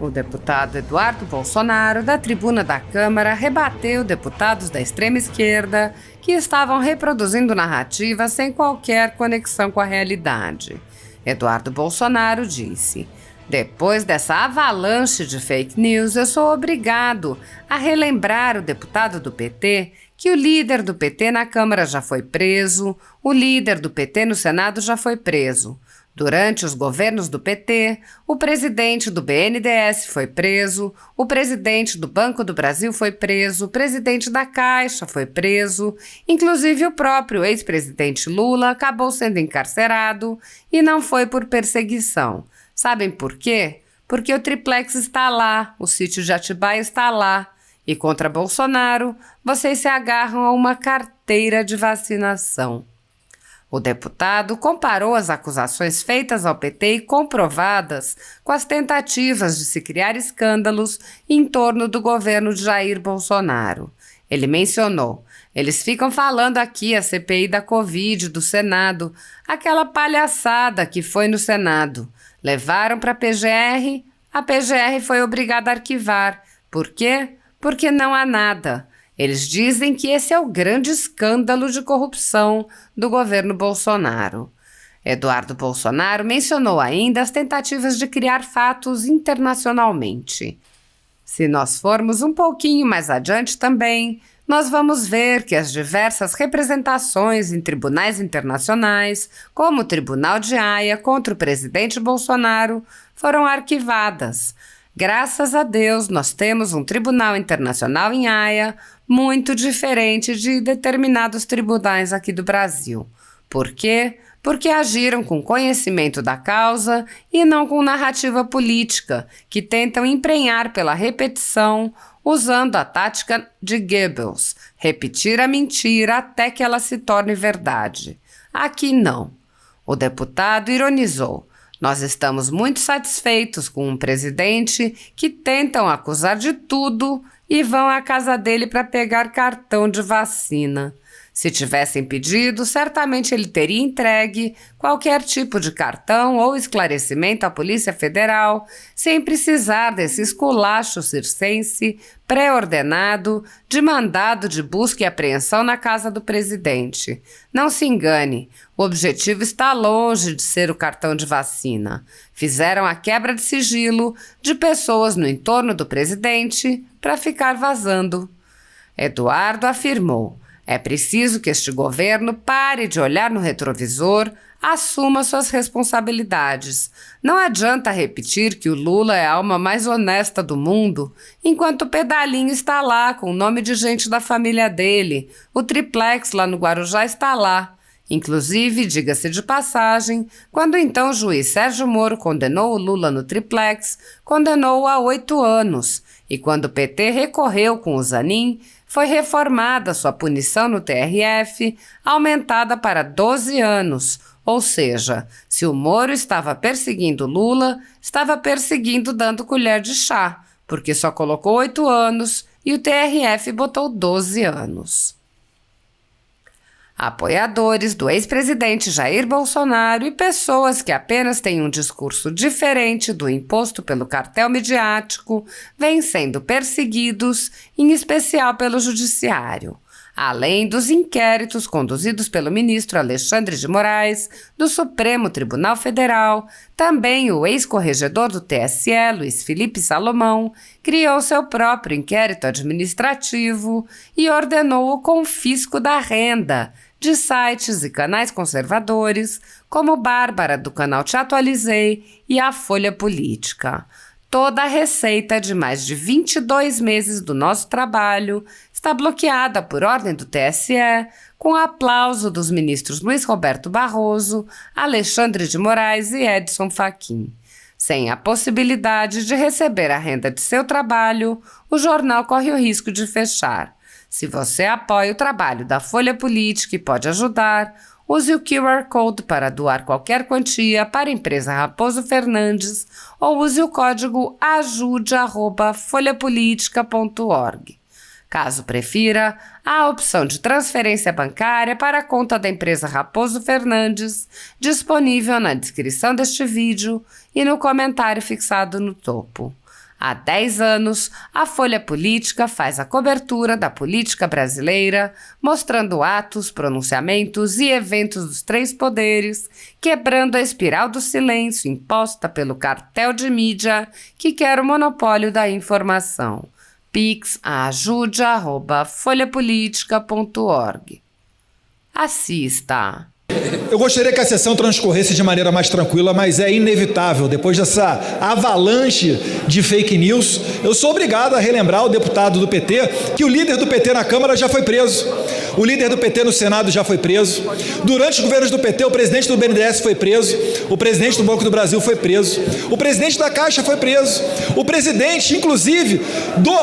O deputado Eduardo Bolsonaro, da tribuna da Câmara, rebateu deputados da extrema esquerda que estavam reproduzindo narrativas sem qualquer conexão com a realidade. Eduardo Bolsonaro disse: "Depois dessa avalanche de fake news, eu sou obrigado a relembrar o deputado do PT que o líder do PT na Câmara já foi preso, o líder do PT no Senado já foi preso. Durante os governos do PT, o presidente do BNDES foi preso, o presidente do Banco do Brasil foi preso, o presidente da Caixa foi preso, inclusive o próprio ex-presidente Lula acabou sendo encarcerado e não foi por perseguição. Sabem por quê? Porque o triplex está lá, o sítio de Atibaia está lá. E contra Bolsonaro, vocês se agarram a uma carteira de vacinação." O deputado comparou as acusações feitas ao PT e comprovadas com as tentativas de se criar escândalos em torno do governo de Jair Bolsonaro. Ele mencionou: "Eles ficam falando aqui a CPI da Covid do Senado, aquela palhaçada que foi no Senado. Levaram para a PGR foi obrigada a arquivar. Por quê? Porque não há nada. Eles dizem que esse é o grande escândalo de corrupção do governo Bolsonaro." Eduardo Bolsonaro mencionou ainda as tentativas de criar fatos internacionalmente. Se nós formos um pouquinho mais adiante também, nós vamos ver que as diversas representações em tribunais internacionais, como o Tribunal de Haia contra o presidente Bolsonaro, foram arquivadas. Graças a Deus, nós temos um tribunal internacional em Haia muito diferente de determinados tribunais aqui do Brasil. Por quê? Porque agiram com conhecimento da causa e não com narrativa política, que tentam emprenhar pela repetição, usando a tática de Goebbels, repetir a mentira até que ela se torne verdade. Aqui não. O deputado ironizou: "Nós estamos muito satisfeitos com um presidente que tentam acusar de tudo e vão à casa dele para pegar cartão de vacina. Se tivessem pedido, certamente ele teria entregue qualquer tipo de cartão ou esclarecimento à Polícia Federal, sem precisar desse esculacho circense pré-ordenado de mandado de busca e apreensão na casa do presidente. Não se engane, o objetivo está longe de ser o cartão de vacina. Fizeram a quebra de sigilo de pessoas no entorno do presidente para ficar vazando." Eduardo afirmou: "É preciso que este governo pare de olhar no retrovisor, assuma suas responsabilidades. Não adianta repetir que o Lula é a alma mais honesta do mundo, enquanto o pedalinho está lá com o nome de gente da família dele. O triplex lá no Guarujá está lá. Inclusive, diga-se de passagem, quando então o juiz Sérgio Moro condenou o Lula no triplex, condenou-o a 8 anos. E quando o PT recorreu com o Zanin, foi reformada sua punição no TRF, aumentada para 12 anos. Ou seja, se o Moro estava perseguindo Lula, estava perseguindo dando colher de chá, porque só colocou 8 anos e o TRF botou 12 anos. Apoiadores do ex-presidente Jair Bolsonaro e pessoas que apenas têm um discurso diferente do imposto pelo cartel midiático vêm sendo perseguidos, em especial pelo Judiciário. Além dos inquéritos conduzidos pelo ministro Alexandre de Moraes, do Supremo Tribunal Federal, também o ex-corregedor do TSE, Luiz Felipe Salomão, criou seu próprio inquérito administrativo e ordenou o confisco da renda de sites e canais conservadores, como Bárbara do canal Te Atualizei e a Folha Política. Toda a receita de mais de 22 meses do nosso trabalho está bloqueada por ordem do TSE, com aplauso dos ministros Luiz Roberto Barroso, Alexandre de Moraes e Edson Fachin. Sem a possibilidade de receber a renda de seu trabalho, o jornal corre o risco de fechar. Se você apoia o trabalho da Folha Política e pode ajudar, use o QR Code para doar qualquer quantia para a empresa Raposo Fernandes ou use o código ajude@folhapolitica.org. Caso prefira, há a opção de transferência bancária para a conta da empresa Raposo Fernandes, disponível na descrição deste vídeo e no comentário fixado no topo. Há 10 anos, a Folha Política faz a cobertura da política brasileira, mostrando atos, pronunciamentos e eventos dos três poderes, quebrando a espiral do silêncio imposta pelo cartel de mídia que quer o monopólio da informação. pix@ajude@folhapolitica.org. Assista! Eu gostaria que a sessão transcorresse de maneira mais tranquila, mas é inevitável. Depois dessa avalanche de fake news, eu sou obrigado a relembrar ao deputado do PT que o líder do PT na Câmara já foi preso. O líder do PT no Senado já foi preso. Durante os governos do PT, o presidente do BNDES foi preso. O presidente do Banco do Brasil foi preso. O presidente da Caixa foi preso. O presidente, inclusive,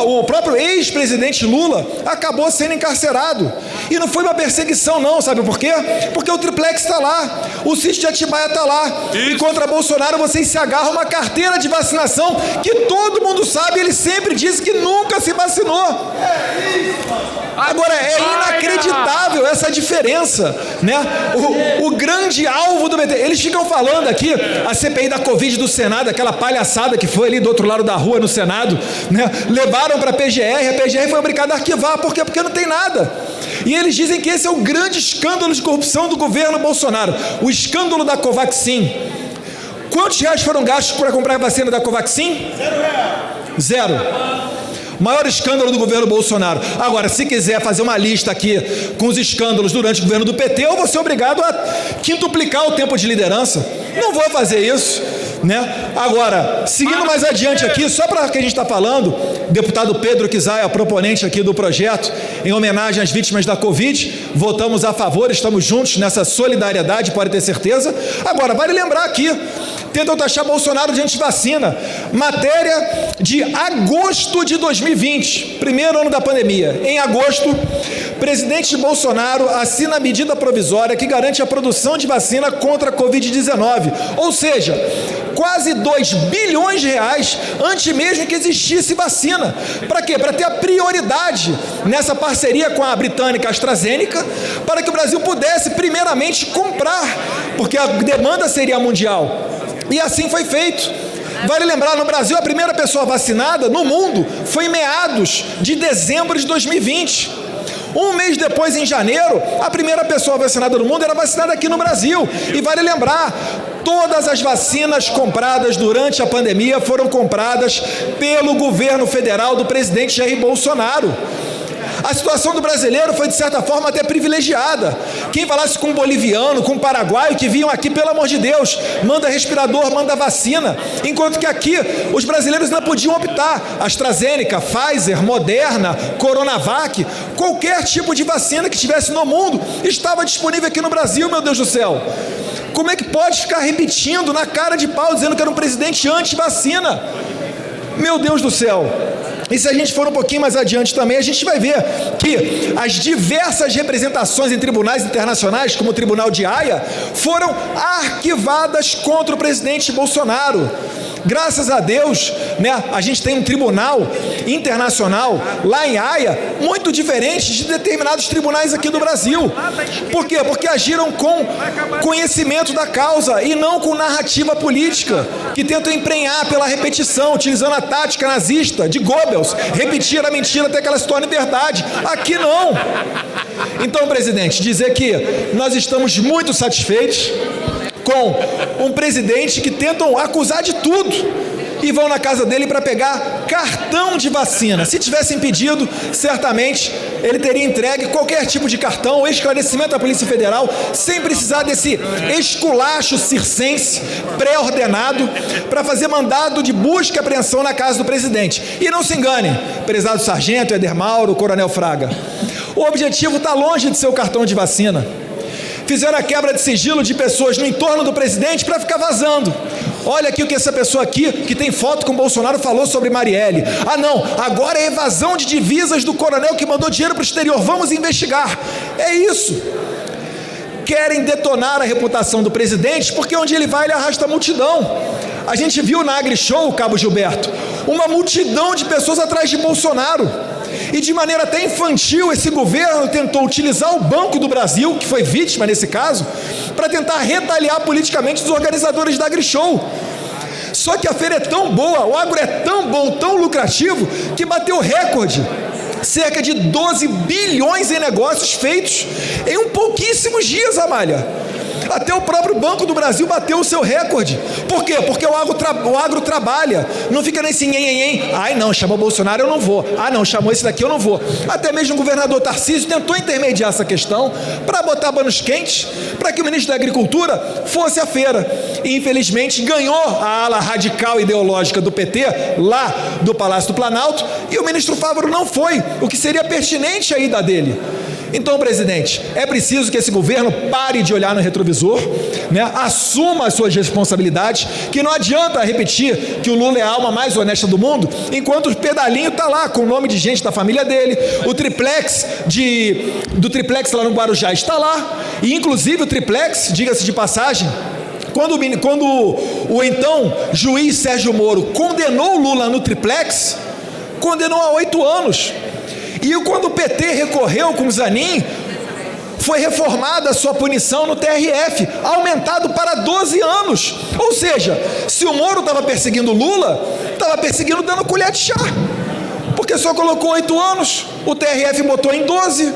o próprio ex-presidente Lula acabou sendo encarcerado. E não foi uma perseguição, não. Sabe por quê? Porque o triplex está lá. O sítio de Atibaia está lá. E contra Bolsonaro vocês se agarram a uma carteira de vacinação que todo mundo sabe. Ele sempre disse que nunca se vacinou. Agora, é inacreditável essa diferença, né? O grande alvo do PT, eles ficam falando aqui, a CPI da Covid do Senado, aquela palhaçada que foi ali do outro lado da rua no Senado, né? Levaram para a PGR foi obrigada a arquivar. Por quê? Porque não tem nada. E eles dizem que esse é o grande escândalo de corrupção do governo Bolsonaro, o escândalo da Covaxin. Quantos reais foram gastos para comprar a vacina da Covaxin? Zero. Maior escândalo do governo Bolsonaro. Agora, se quiser fazer uma lista aqui com os escândalos durante o governo do PT, eu vou ser obrigado a quintuplicar o tempo de liderança. Não vou fazer isso, né? Agora, seguindo mais adiante aqui, só para que a gente está falando, o deputado Pedro Kisaia, proponente aqui do projeto, em homenagem às vítimas da Covid, votamos a favor, estamos juntos nessa solidariedade, pode ter certeza. Agora, vale lembrar aqui, tentam taxar Bolsonaro de antivacina. Matéria de agosto de 2020, primeiro ano da pandemia. Em agosto, presidente Bolsonaro assina a medida provisória que garante a produção de vacina contra a Covid-19. Ou seja, quase 2 bilhões de reais antes mesmo que existisse vacina. Para quê? Para ter a prioridade nessa parceria com a britânica AstraZeneca, para que o Brasil pudesse primeiramente comprar, porque a demanda seria mundial. E assim foi feito. Vale lembrar, no Brasil, a primeira pessoa vacinada no mundo foi em meados de dezembro de 2020. Um mês depois, em janeiro, a primeira pessoa vacinada no mundo era vacinada aqui no Brasil. E vale lembrar, todas as vacinas compradas durante a pandemia foram compradas pelo governo federal do presidente Jair Bolsonaro. A situação do brasileiro foi, de certa forma, até privilegiada. Quem falasse com um boliviano, com um paraguaio, que vinham aqui, pelo amor de Deus, manda respirador, manda vacina. Enquanto que aqui, os brasileiros não podiam optar. AstraZeneca, Pfizer, Moderna, Coronavac, qualquer tipo de vacina que tivesse no mundo, estava disponível aqui no Brasil, meu Deus do céu. Como é que pode ficar repetindo na cara de pau, dizendo que era um presidente anti-vacina? Meu Deus do céu. E se a gente for um pouquinho mais adiante também, a gente vai ver que as diversas representações em tribunais internacionais, como o Tribunal de Haia, foram arquivadas contra o presidente Bolsonaro. Graças a Deus, né, a gente tem um tribunal internacional lá em Haia, muito diferente de determinados tribunais aqui do Brasil. Por quê? Porque agiram com conhecimento da causa e não com narrativa política, que tentam emprenhar pela repetição, utilizando a tática nazista de Goebbels, repetir a mentira até que ela se torne verdade. Aqui não. Então, presidente, dizer que nós estamos muito satisfeitos com um presidente que tentam acusar de tudo e vão na casa dele para pegar cartão de vacina. Se tivessem pedido, certamente ele teria entregue qualquer tipo de cartão ou esclarecimento à Polícia Federal, sem precisar desse esculacho circense pré-ordenado para fazer mandado de busca e apreensão na casa do presidente. E não se engane, prezado sargento, Éder Mauro, coronel Fraga, o objetivo está longe de ser o cartão de vacina. Fizeram a quebra de sigilo de pessoas no entorno do presidente para ficar vazando. Olha aqui o que essa pessoa aqui, que tem foto com o Bolsonaro, falou sobre Marielle. Ah não, agora é evasão de divisas do coronel que mandou dinheiro para o exterior, vamos investigar. É isso. Querem detonar a reputação do presidente, porque onde ele vai ele arrasta a multidão. A gente viu na AgriShow, Cabo Gilberto, uma multidão de pessoas atrás de Bolsonaro. E de maneira até infantil, esse governo tentou utilizar o Banco do Brasil, que foi vítima nesse caso, para tentar retaliar politicamente os organizadores da AgriShow. Só que a feira é tão boa, o agro é tão bom, tão lucrativo, que bateu recorde. Cerca de 12 bilhões em negócios feitos em pouquíssimos dias, Amália. Até o próprio Banco do Brasil bateu o seu recorde. Por quê? Porque o agro trabalha. Não fica nesse nhen. Ai não, chamou Bolsonaro, eu não vou. Ah não, chamou esse daqui, eu não vou. Até mesmo o governador Tarcísio tentou intermediar essa questão para botar panos quentes, para que o ministro da Agricultura fosse à feira. E infelizmente ganhou a ala radical ideológica do PT, lá do Palácio do Planalto, e o ministro Fávaro não foi, o que seria pertinente a ida dele. Então, presidente, é preciso que esse governo pare de olhar no retrovisor, né? Assuma as suas responsabilidades, que não adianta repetir que o Lula é a alma mais honesta do mundo, enquanto o pedalinho está lá com o nome de gente da família dele, o triplex do triplex lá no Guarujá está lá, e inclusive o triplex, diga-se de passagem, quando o então juiz Sérgio Moro condenou o Lula no triplex, condenou a 8 anos. E quando o PT recorreu com o Zanin, foi reformada a sua punição no TRF, aumentado para 12 anos. Ou seja, se o Moro estava perseguindo o Lula, estava perseguindo dando colher de chá, porque só colocou 8 anos, o TRF botou em 12.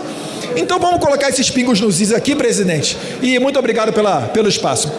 Então vamos colocar esses pingos nos is aqui, presidente, e muito obrigado pelo espaço.